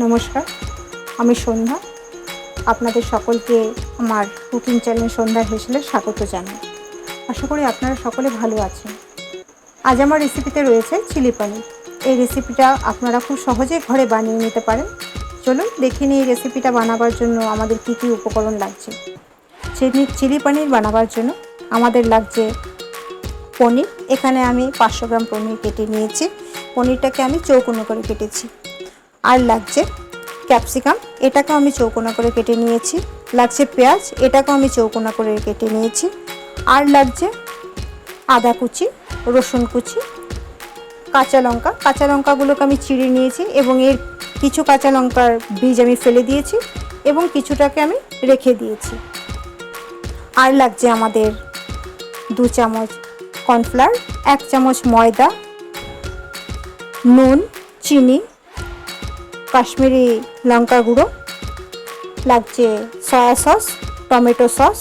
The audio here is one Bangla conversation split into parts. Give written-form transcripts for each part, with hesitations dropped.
নমস্কার, আমি সন্ধ্যা। আপনাদের সকলকে আমার কুকিং চ্যানেল সন্ধ্যার হেসেলে স্বাগত জানাই। আশা করি আপনারা সকলে ভালো আছেন। আজ আমার রেসিপিতে রয়েছে চিলি পনির। এই রেসিপিটা আপনারা খুব সহজেই ঘরে বানিয়ে নিতে পারেন। চলুন দেখে নিই এই রেসিপিটা বানাবার জন্য আমাদের কী কী উপকরণ লাগছে। চিলি পনির বানাবার জন্য আমাদের লাগছে পনির। এখানে আমি 500 গ্রাম পনির কেটে নিয়েছি। পনিরটাকে আমি চৌকোনো করে কেটেছি। আর লাগছে ক্যাপসিকাম, এটাকেও আমি চৌকোনা করে কেটে নিয়েছি। লাগছে পেঁয়াজ, এটাকেও আমি চৌকোনা করে কেটে নিয়েছি। আর লাগছে আদা কুচি, রসুন কুচি, কাঁচা লঙ্কাগুলোকে আমি চিড়ে নিয়েছি এবং এর কিছু কাঁচা লঙ্কার বীজ আমি ফেলে দিয়েছি এবং কিছুটাকে আমি রেখে দিয়েছি। আর লাগছে আমাদের 2 চামচ কর্নফ্লাওয়ার, 1 চামচ ময়দা, নুন, চিনি, কাশ্মীরি লঙ্কা গুঁড়ো, লাগছে soya sauce, tomato sauce,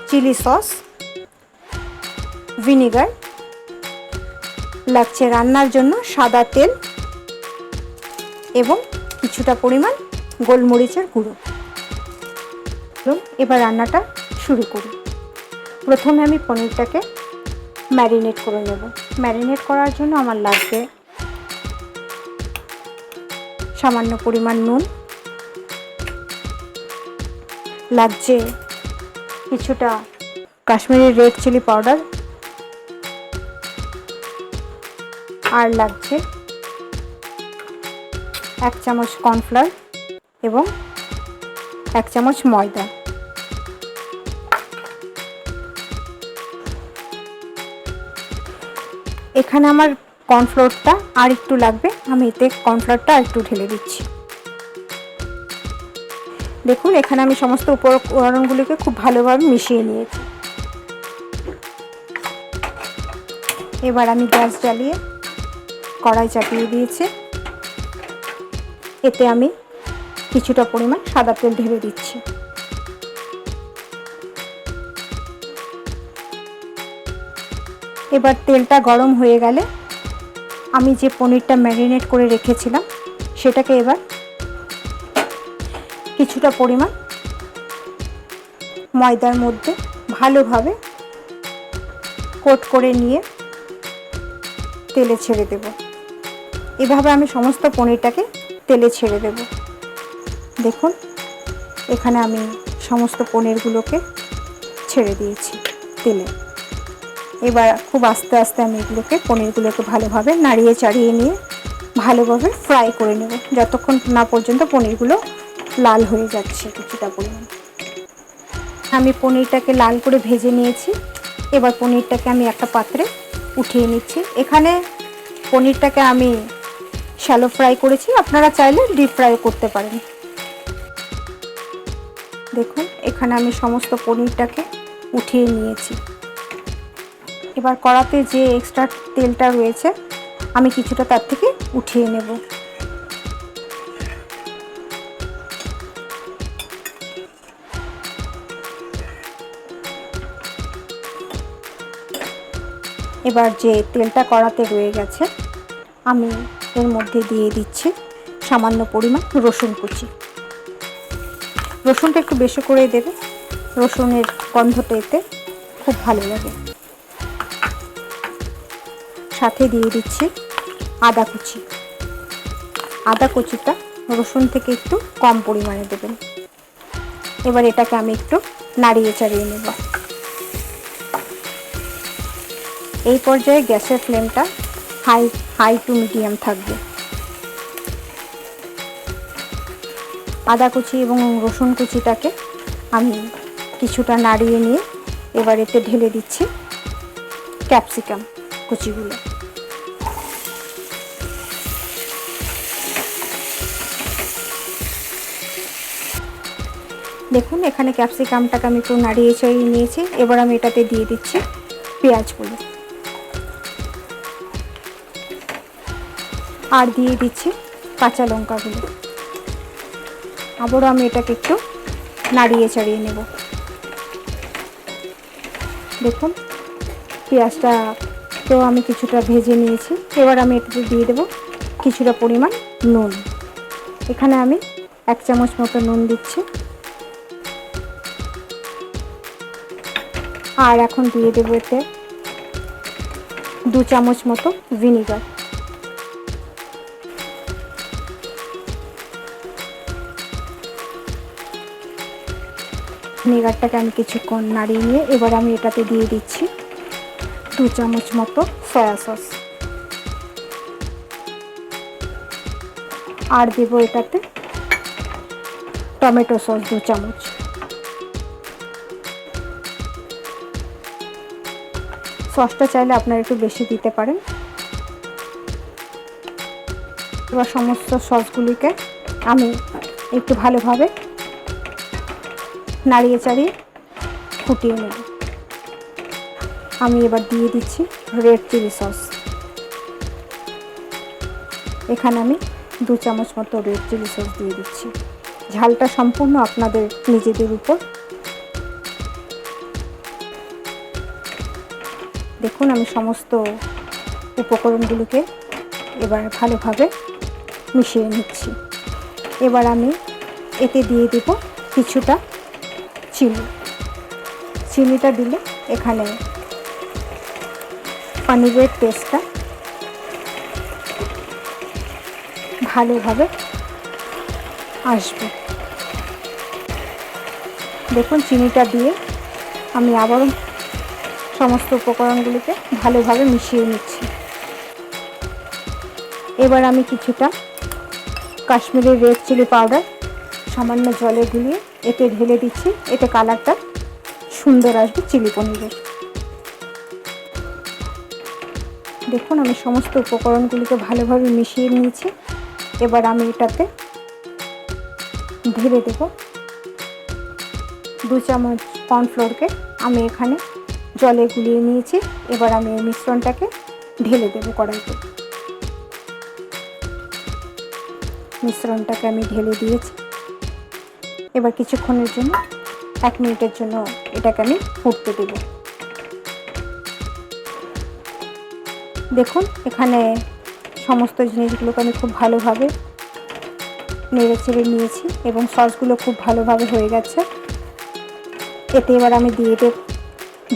chilli sauce, vinegar, লাগছে রান্নার জন্য সাদা তেল এবং কিছুটা পরিমাণ গোলমরিচের গুঁড়ো। এবার রান্নাটা শুরু করি। প্রথমে আমি পনিরটাকে ম্যারিনেট করে নেব। ম্যারিনেট করার জন্য আমার লাগবে সামান্য পরিমাণ নুন, লাগছে কিছুটা কাশ্মীরি রেড চিলি পাউডার, আর লাগছে 1 চামচ কর্নফ্লাওয়ার এবং 1 চামচ ময়দা। এখানে আমার কর্নফ্লাওয়ারটা আর একটু লাগবে, আমি এতে কর্নফ্লাওয়ারটা আর একটু ঢেলে দিচ্ছি। দেখুন এখানে আমি সমস্ত উপকরণগুলিকে খুব ভালোভাবে মিশিয়ে নিয়েছি। এবার আমি গ্যাস জ্বালিয়ে কড়াই চাপিয়ে দিয়েছি। এতে আমি কিছুটা পরিমাণ সাদা তেল ঢেলে দিচ্ছি। এবার তেলটা গরম হয়ে গেলে আমি যে পনিরটা ম্যারিনেট করে রেখেছিলাম সেটাকে এবার কিছুটা পরিমাণ ময়দার মধ্যে ভালোভাবে কোট করে নিয়ে তেলে ছেড়ে দেব। এভাবে আমি সমস্ত পনিরটাকে তেলে ছেড়ে দেব। দেখুন এখানে আমি সমস্ত পনিরগুলোকে ছেড়ে দিয়েছি তেলে। এবার খুব আস্তে আস্তে আমি পনিরগুলোকে ভালোভাবে নাড়িয়ে চাড়িয়ে নিয়ে ভালোভাবে ফ্রাই করে নেব, যতক্ষণ না পর্যন্ত পনিরগুলো লাল হয়ে যাচ্ছে কিছুটা পরিমাণ। আমি পনিরটাকে লাল করে ভেজে নিয়েছি। এবার পনিরটাকে আমি একটা পাত্রে উঠিয়ে নিচ্ছি। এখানে পনিরটাকে আমি শ্যালো ফ্রাই করেছি, আপনারা চাইলে ডিপ ফ্রাই করতে পারেন। দেখুন এখানে আমি সমস্ত পনিরটাকে উঠিয়ে নিয়েছি। এবার কড়াতে যে এক্সট্রা তেলটা রয়েছে আমি কিছুটা তার থেকে উঠিয়ে নেব। এবার যে তেলটা কড়াতে রয়ে গেছে আমি এর মধ্যে দিয়ে দিচ্ছি সামান্য পরিমাণ রসুন কুচি। রসুনটা একটু বেশি করে দেবে, রসুনের গন্ধটা এতে খুব ভালো লাগে। সাথে দিয়ে দিচ্ছি আদা কুচি। আদা কুচিটা রসুন থেকে একটু কম পরিমাণে দেবেন। এবার এটাকে আমি একটু নাড়িয়ে চাড়িয়ে নেব। এই পর্যায়ে গ্যাসের ফ্লেমটা হাই টু মিডিয়াম থাকবে। আদা কুচি এবং রসুন কুচিটাকে আমি কিছুটা নাড়িয়ে নিয়ে এবার এতে ঢেলে দিচ্ছি ক্যাপসিকাম কুচিগুলো। দেখুন এখানে ক্যাপসিকামটাকে আমি একটু নাড়িয়ে চাড়িয়ে নিয়েছি। এবার আমি এটাতে দিয়ে দিচ্ছি পেঁয়াজগুলো আর দিয়ে দিচ্ছি কাঁচা লঙ্কাগুলো। আবারও আমি এটাকে একটু নাড়িয়ে চাড়িয়ে নেব। দেখুন পেঁয়াজটাকেও আমি কিছুটা ভেজে নিয়েছি। এবার আমি এটাতে দিয়ে দেবো কিছুটা পরিমাণ নুন। এখানে আমি 1 চামচ মতো নুন দিচ্ছি, আর এখন দিয়ে দেবো এতে 2 চামচ মতো ভিনিগার। ভিনেগারটাকে আমি কিছুক্ষণ নাড়িয়ে নিয়ে এবার আমি এটাতে দিয়ে দিচ্ছি 2 চামচ মতো সয়া সস, আর দেবো এটাতে টমেটো সস 2 চামচ। সসটা চাইলে আপনারা একটু বেশি দিতে পারেন। এবার সমস্ত সসগুলিকে আমি একটু ভালোভাবে নাড়িয়ে চাড়িয়ে ফুটিয়ে নেব। আমি এবার দিয়ে দিচ্ছি রেড চিলি সস। এখানে আমি 2 চামচ মতো রেড চিলি সস দিয়ে দিচ্ছি। ঝালটা সম্পূর্ণ আপনাদের নিজেদের উপর। দেখুন আমি সমস্ত উপকরণগুলোকে এবার ভালোভাবে মিশিয়ে নিচ্ছি। এবার আমি এতে দিয়ে দেব কিছুটা চিনি। চিনিটা দিলে এখানে পনিরের টেস্টটা ভালোভাবে আসবে। দেখুন চিনিটা দিয়ে আমি আবারও সমস্ত উপকরণগুলিকে ভালোভাবে মিশিয়ে নিচ্ছি। এবার আমি কিছুটা কাশ্মীরি রেড চিলি পাউডার সামান্য জলে গুলিয়ে এতে ঢেলে দিচ্ছি। এতে কালারটা সুন্দর আসবে চিলি পনিরের। দেখুন আমি সমস্ত উপকরণগুলিকে ভালোভাবে মিশিয়ে নিয়েছি। এবার আমি এটাতে ঢেলে দেব 2 চামচ কর্নফ্লোরকে আমি এখানে জলে গুলিয়ে নিয়েছি। এবার আমি এই মিশ্রণটাকে ঢেলে দেব কড়াইতে। মিশ্রণটাকে আমি ঢেলে দিয়েছি। এবার কিছুক্ষণের জন্য 1 মিনিটের জন্য এটাকে আমি ফুটতে দেব। দেখুন এখানে সমস্ত জিনিসগুলোকে আমি খুব ভালোভাবে নেড়ে চেড়ে নিয়েছি এবং সসগুলো খুব ভালোভাবে হয়ে গেছে। এতে এবার আমি দিয়ে দেব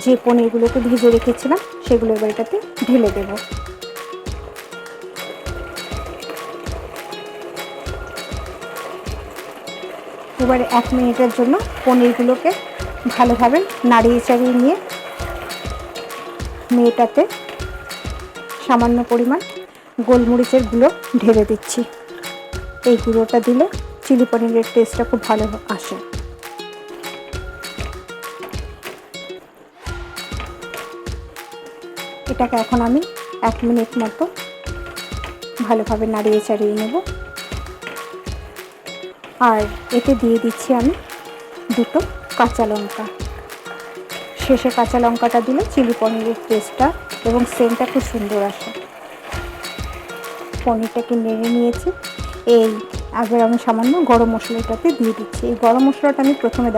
যে পনিরগুলোকে ভিজে রেখেছিলাম সেগুলো এবার এটাতে ঢেলে দেব। এবার 1 মিনিটের জন্য পনিরগুলোকে ভালোভাবে নাড়িয়ে চাড়িয়ে নিয়ে এটাতে সামান্য পরিমাণ গোলমরিচের গুঁড়ো ঢেলে দিচ্ছি। এই গুঁড়োটা দিলে চিলি পনিরের টেস্টটা খুব ভালো আসে। এটাকে এখন আমি 1 মিনিট মতো ভালোভাবে নাড়িয়ে চাড়িয়ে নেব। আর এতে দিয়ে দিচ্ছি আমি 2টো কাঁচা লঙ্কা। শেষে কাঁচা লঙ্কাটা দিলে চিলি পনিরের টেস্টটা এবং সেন্টটা খুব সুন্দর আসে। পনিরটাকে নেড়ে নিয়েছি। আবার আমি সামান্য গরম মশলাটাতে দিয়ে দিচ্ছি। এই গরম মশলাটা আমি প্রথমে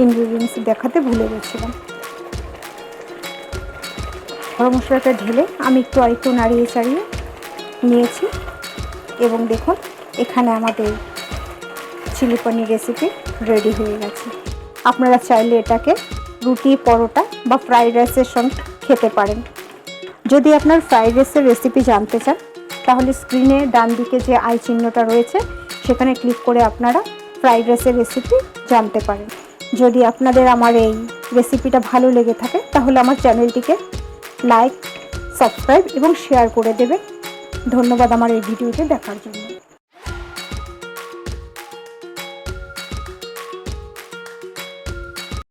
ইনগ্রিডিয়েন্টস দেখাতে ভুলে গেছিলাম। গরম মশলাটা ঢেলে আমি আরেকটু নাড়িয়ে চাড়িয়ে নিয়েছি এবং দেখুন এখানে আমাদের চিলি পনির রেসিপি রেডি হয়ে গেছে। আপনারা চাইলে এটাকে রুটি, পরোটা বা ফ্রাইড রাইসের সঙ্গে খেতে পারেন। যদি আপনার ফ্রাইড রাইসের রেসিপি জানতে চান তাহলে স্ক্রিনে ডান দিকে যে আই চিহ্নটা রয়েছে সেখানে ক্লিক করে আপনারা ফ্রাইড রাইসের রেসিপি জানতে পারেন। যদি আপনাদের আমার এই রেসিপিটা ভালো লেগে থাকে তাহলে আমার চ্যানেলটিকে লাইক, সাবস্ক্রাইব এবং শেয়ার করে দেবেন। ধন্যবাদ আমার এই ভিডিওটি দেখার জন্য।